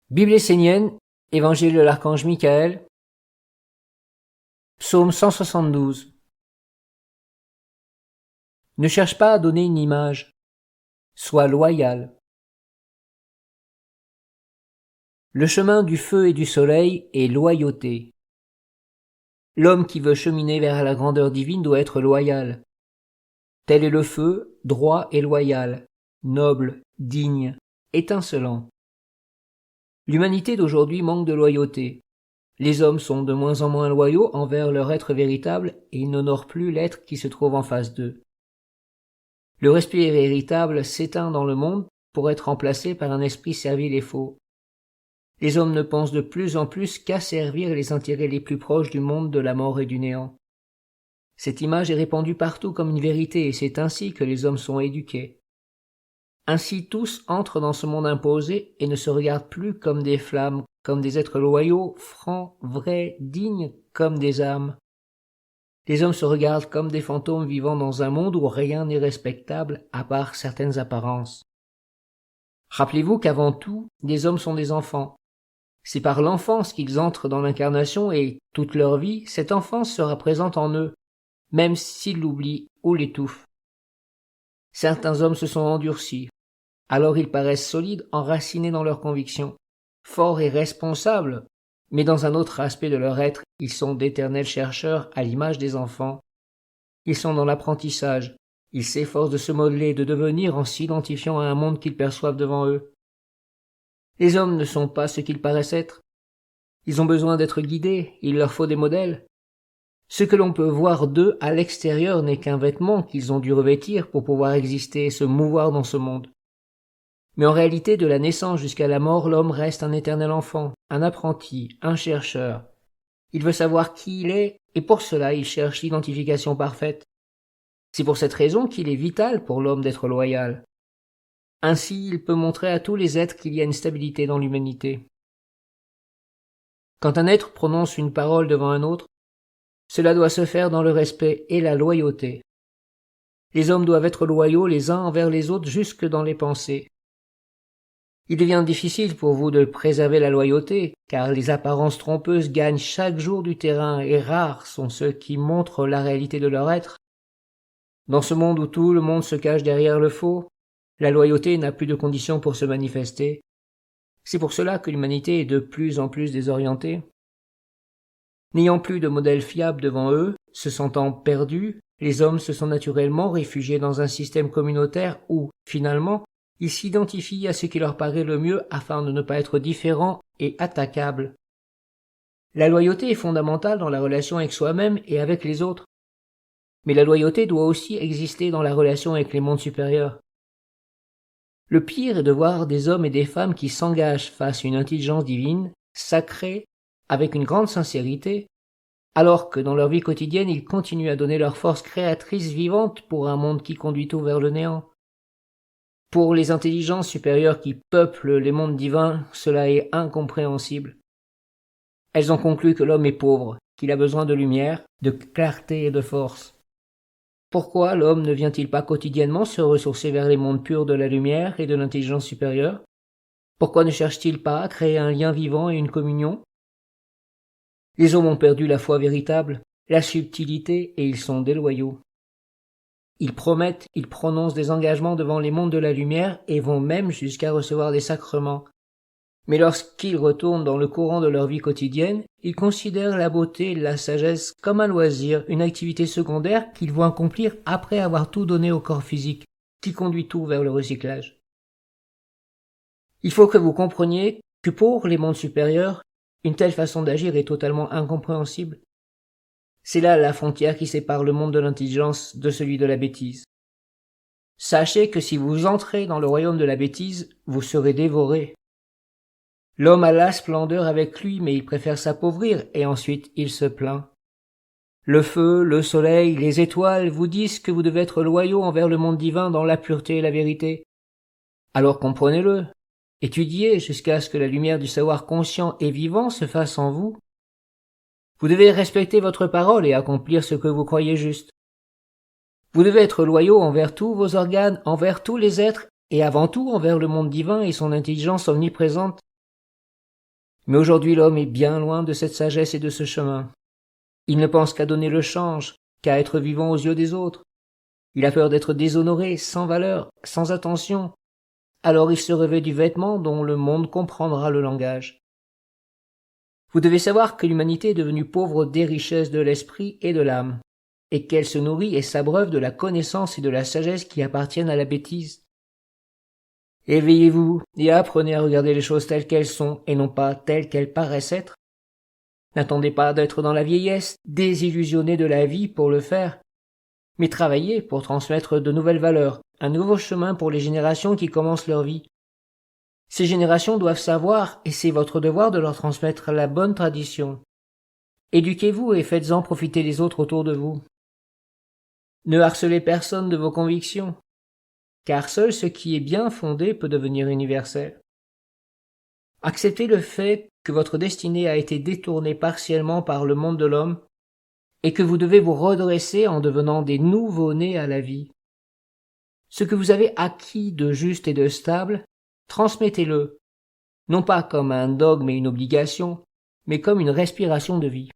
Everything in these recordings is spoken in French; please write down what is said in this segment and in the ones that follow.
Bible essénienne, Évangile de l'archange Michael, Psaume 172. Ne cherche pas à donner une image, sois loyal. Le chemin du feu et du soleil est loyauté. L'homme qui veut cheminer vers la grandeur divine doit être loyal. Tel est le feu, droit et loyal, noble, digne, étincelant. L'humanité d'aujourd'hui manque de loyauté. Les hommes sont de moins en moins loyaux envers leur être véritable et ils n'honorent plus l'être qui se trouve en face d'eux. Le respect véritable s'éteint dans le monde pour être remplacé par un esprit servile et faux. Les hommes ne pensent de plus en plus qu'à servir les intérêts les plus proches du monde de la mort et du néant. Cette image est répandue partout comme une vérité et c'est ainsi que les hommes sont éduqués. Ainsi tous entrent dans ce monde imposé et ne se regardent plus comme des flammes, comme des êtres loyaux, francs, vrais, dignes, comme des âmes. Les hommes se regardent comme des fantômes vivant dans un monde où rien n'est respectable à part certaines apparences. Rappelez-vous qu'avant tout, les hommes sont des enfants. C'est par l'enfance qu'ils entrent dans l'incarnation et, toute leur vie, cette enfance sera présente en eux, même s'ils l'oublient ou l'étouffent. Certains hommes se sont endurcis. Alors ils paraissent solides, enracinés dans leurs convictions, forts et responsables, mais dans un autre aspect de leur être, ils sont d'éternels chercheurs à l'image des enfants. Ils sont dans l'apprentissage, ils s'efforcent de se modeler, de devenir en s'identifiant à un monde qu'ils perçoivent devant eux. Les hommes ne sont pas ce qu'ils paraissent être. Ils ont besoin d'être guidés, il leur faut des modèles. Ce que l'on peut voir d'eux à l'extérieur n'est qu'un vêtement qu'ils ont dû revêtir pour pouvoir exister et se mouvoir dans ce monde. Mais en réalité, de la naissance jusqu'à la mort, l'homme reste un éternel enfant, un apprenti, un chercheur. Il veut savoir qui il est, et pour cela il cherche l'identification parfaite. C'est pour cette raison qu'il est vital pour l'homme d'être loyal. Ainsi, il peut montrer à tous les êtres qu'il y a une stabilité dans l'humanité. Quand un être prononce une parole devant un autre, cela doit se faire dans le respect et la loyauté. Les hommes doivent être loyaux les uns envers les autres jusque dans les pensées. Il devient difficile pour vous de préserver la loyauté, car les apparences trompeuses gagnent chaque jour du terrain et rares sont ceux qui montrent la réalité de leur être. Dans ce monde où tout le monde se cache derrière le faux, la loyauté n'a plus de conditions pour se manifester. C'est pour cela que l'humanité est de plus en plus désorientée. N'ayant plus de modèle fiable devant eux, se sentant perdus, les hommes se sont naturellement réfugiés dans un système communautaire où, finalement, ils s'identifient à ce qui leur paraît le mieux afin de ne pas être différents et attaquables. La loyauté est fondamentale dans la relation avec soi-même et avec les autres. Mais la loyauté doit aussi exister dans la relation avec les mondes supérieurs. Le pire est de voir des hommes et des femmes qui s'engagent face à une intelligence divine, sacrée, avec une grande sincérité, alors que dans leur vie quotidienne ils continuent à donner leur force créatrice vivante pour un monde qui conduit tout vers le néant. Pour les intelligences supérieures qui peuplent les mondes divins, cela est incompréhensible. Elles ont conclu que l'homme est pauvre, qu'il a besoin de lumière, de clarté et de force. Pourquoi l'homme ne vient-il pas quotidiennement se ressourcer vers les mondes purs de la lumière et de l'intelligence supérieure? Pourquoi ne cherche-t-il pas à créer un lien vivant et une communion? Les hommes ont perdu la foi véritable, la subtilité et ils sont déloyaux. Ils promettent, ils prononcent des engagements devant les mondes de la lumière et vont même jusqu'à recevoir des sacrements. Mais lorsqu'ils retournent dans le courant de leur vie quotidienne, ils considèrent la beauté et la sagesse comme un loisir, une activité secondaire qu'ils vont accomplir après avoir tout donné au corps physique, qui conduit tout vers le recyclage. Il faut que vous compreniez que pour les mondes supérieurs, une telle façon d'agir est totalement incompréhensible. C'est là la frontière qui sépare le monde de l'intelligence de celui de la bêtise. Sachez que si vous entrez dans le royaume de la bêtise, vous serez dévorés. L'homme a la splendeur avec lui, mais il préfère s'appauvrir, et ensuite il se plaint. Le feu, le soleil, les étoiles vous disent que vous devez être loyaux envers le monde divin dans la pureté et la vérité. Alors comprenez-le, étudiez jusqu'à ce que la lumière du savoir conscient et vivant se fasse en vous. Vous devez respecter votre parole et accomplir ce que vous croyez juste. Vous devez être loyaux envers tous vos organes, envers tous les êtres, et avant tout envers le monde divin et son intelligence omniprésente. Mais aujourd'hui l'homme est bien loin de cette sagesse et de ce chemin. Il ne pense qu'à donner le change, qu'à être vivant aux yeux des autres. Il a peur d'être déshonoré, sans valeur, sans attention. Alors il se revêt du vêtement dont le monde comprendra le langage. Vous devez savoir que l'humanité est devenue pauvre des richesses de l'esprit et de l'âme, et qu'elle se nourrit et s'abreuve de la connaissance et de la sagesse qui appartiennent à la bêtise. Éveillez-vous et apprenez à regarder les choses telles qu'elles sont et non pas telles qu'elles paraissent être. N'attendez pas d'être dans la vieillesse, désillusionné de la vie pour le faire, mais travaillez pour transmettre de nouvelles valeurs, un nouveau chemin pour les générations qui commencent leur vie. Ces générations doivent savoir, et c'est votre devoir de leur transmettre la bonne tradition. Éduquez-vous et faites-en profiter les autres autour de vous. Ne harcelez personne de vos convictions, car seul ce qui est bien fondé peut devenir universel. Acceptez le fait que votre destinée a été détournée partiellement par le monde de l'homme, et que vous devez vous redresser en devenant des nouveaux-nés à la vie. Ce que vous avez acquis de juste et de stable, transmettez-le, non pas comme un dogme et une obligation, mais comme une respiration de vie.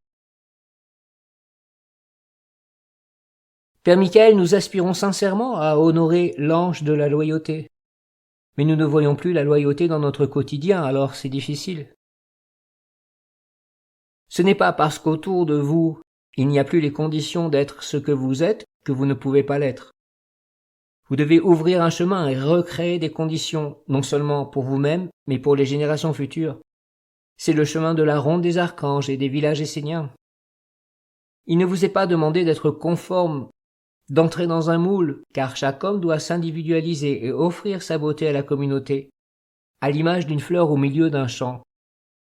Père Michael, nous aspirons sincèrement à honorer l'ange de la loyauté. Mais nous ne voyons plus la loyauté dans notre quotidien, alors c'est difficile. Ce n'est pas parce qu'autour de vous, il n'y a plus les conditions d'être ce que vous êtes que vous ne pouvez pas l'être. Vous devez ouvrir un chemin et recréer des conditions, non seulement pour vous-même, mais pour les générations futures. C'est le chemin de la ronde des archanges et des villages esséniens. Il ne vous est pas demandé d'être conforme, d'entrer dans un moule, car chaque homme doit s'individualiser et offrir sa beauté à la communauté, à l'image d'une fleur au milieu d'un champ.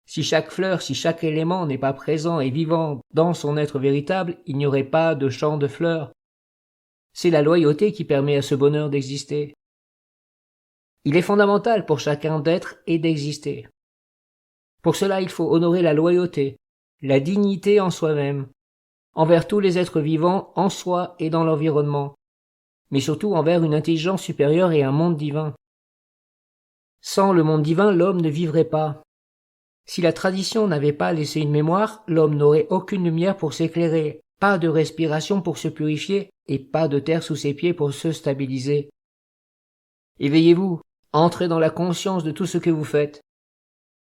Si chaque fleur, si chaque élément n'est pas présent et vivant dans son être véritable, il n'y aurait pas de champ de fleurs. C'est la loyauté qui permet à ce bonheur d'exister. Il est fondamental pour chacun d'être et d'exister. Pour cela, il faut honorer la loyauté, la dignité en soi-même, envers tous les êtres vivants, en soi et dans l'environnement, mais surtout envers une intelligence supérieure et un monde divin. Sans le monde divin, l'homme ne vivrait pas. Si la tradition n'avait pas laissé une mémoire, l'homme n'aurait aucune lumière pour s'éclairer, pas de respiration pour se purifier, et pas de terre sous ses pieds pour se stabiliser. Éveillez-vous, entrez dans la conscience de tout ce que vous faites.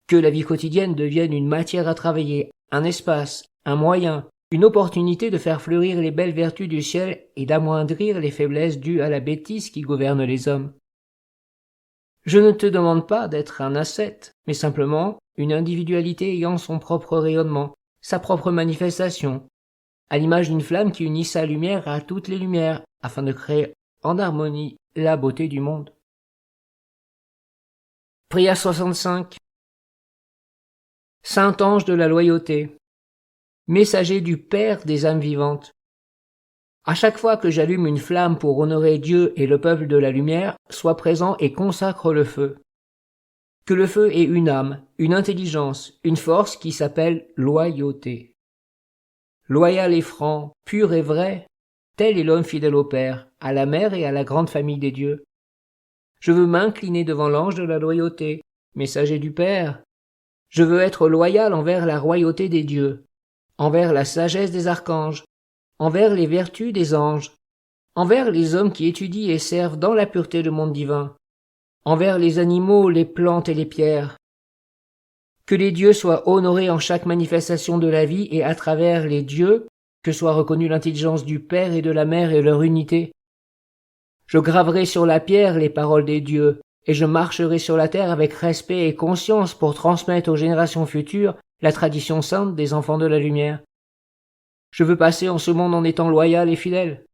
Que la vie quotidienne devienne une matière à travailler, un espace, un moyen, une opportunité de faire fleurir les belles vertus du ciel et d'amoindrir les faiblesses dues à la bêtise qui gouverne les hommes. Je ne te demande pas d'être un ascète, mais simplement une individualité ayant son propre rayonnement, sa propre manifestation, à l'image d'une flamme qui unit sa lumière à toutes les lumières, afin de créer en harmonie la beauté du monde. Prière 65. Saint ange de la loyauté, messager du Père des âmes vivantes. À chaque fois que j'allume une flamme pour honorer Dieu et le peuple de la lumière, sois présent et consacre le feu. Que le feu ait une âme, une intelligence, une force qui s'appelle loyauté. Loyal et franc, pur et vrai, tel est l'homme fidèle au Père, à la mère et à la grande famille des dieux. Je veux m'incliner devant l'ange de la loyauté, messager du Père. Je veux être loyal envers la royauté des dieux, envers la sagesse des archanges, envers les vertus des anges, envers les hommes qui étudient et servent dans la pureté le monde divin, envers les animaux, les plantes et les pierres. Que les dieux soient honorés en chaque manifestation de la vie et à travers les dieux, que soit reconnue l'intelligence du Père et de la Mère et leur unité. Je graverai sur la pierre les paroles des dieux, et je marcherai sur la terre avec respect et conscience pour transmettre aux générations futures la tradition sainte des enfants de la lumière. Je veux passer en ce monde en étant loyal et fidèle.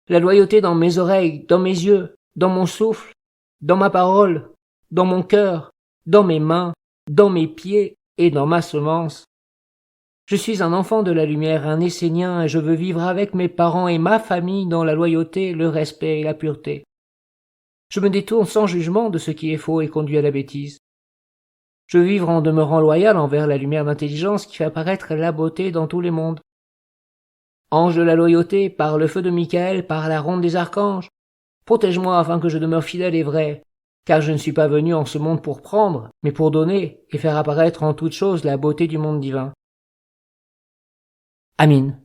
La loyauté dans mes oreilles, dans mes yeux, dans mon souffle, dans ma parole, dans mon cœur, dans mes mains, dans mes pieds et dans ma semence. Je suis un enfant de la lumière, un essénien, et je veux vivre avec mes parents et ma famille dans la loyauté, le respect et la pureté. Je me détourne sans jugement de ce qui est faux et conduit à la bêtise. Je veux vivre en demeurant loyal envers la lumière d'intelligence qui fait apparaître la beauté dans tous les mondes. Ange de la loyauté, par le feu de Michael, par la ronde des archanges, protège-moi afin que je demeure fidèle et vrai, car je ne suis pas venu en ce monde pour prendre, mais pour donner et faire apparaître en toute chose la beauté du monde divin. Amin.